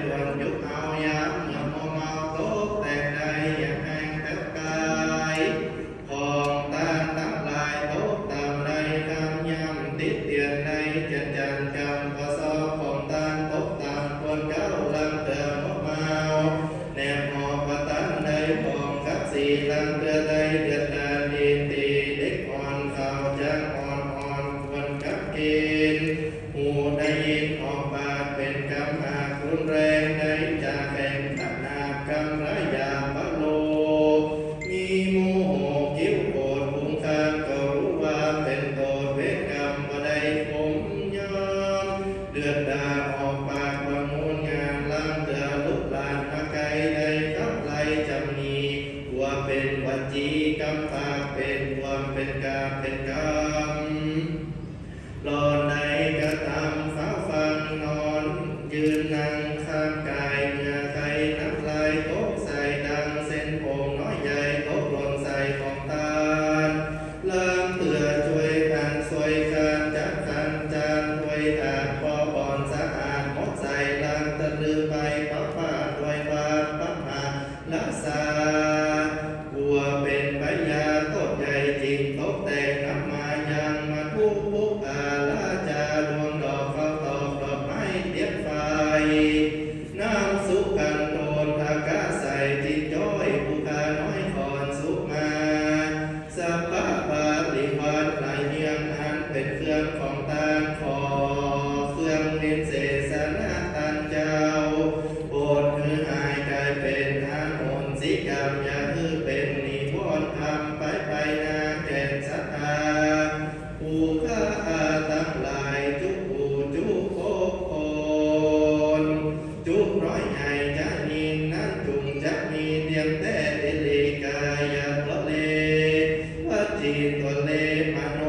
ดวงยุคเอายามเมื่อมองเมาตกแต่งใดอย่างแห่งแต่กายของตาตั้งลายตกตามใดคำย้ำติดเตียนในจันจำพอสอบของตาตกตามคนเก้าลำเติมเมาแนบหอบประตันในของกับสีลำเตือใดเดือดดาดีตีเด็กอ่อนข่าวจังอ่อนควรกับกินหูได้ยินออกปากเป็นกำหากรุนแรงในจากแข่งตัดหนากำไรยาปะโลมีโมโหคิ้วโกรธภูมิคานก็รู้ว่าเป็นโทษเวรกรรมบ่ได้ผมยอมเดือดดาออกปากประมูลงานล้างเตือลุกลานมาไกลได้กับไหลจำนีว่าเป็นวจีกรรมปากเป็นความเป็นกาเป็นกรรมหลอนในกระทำฟ้าฟังนอนยืนนั่งข้างกายเมื่อใครน้ำลายตกใส่ดังเส้นผมน้อยใหญ่ตกหล่นใส่ของตาลเริ่มเตือช่วยกันสวยกันจับกันจานถ้วยถาดพอบอนสะอาดหมดใส่ล้างตะลือไปป้าป้าด้วยบาปป้าหาลักษาบัวเป็นใบยาต้นใหญ่จริงตกแต่งน้ำมายังมาทุกปุกอาลาจาดวงดอกเขาตอกดอกไม้เทียบไฟน้ำสุกันโดนอากาศใส่จิตจ้อยผู้ขาน้อยคอนสุมาสัพพะปาลิวันหลายเมียงอันเป็นเครื่องของตาขอเครื่องเน้นเสสนาตันเจ้าโปรดมือหายกลายเป็นอาโหนสิกรรมอย่าคือเป็นนิวรณ์ทำไปนาแก่นศรัทธาผู้ข้าตั้งหลายจุกูจุโคโคนจุร้อยใหญ่จะนินนั้นจุงจะมีเดียมแต่เดลิกายะตัวเลวจีตัวเลมโน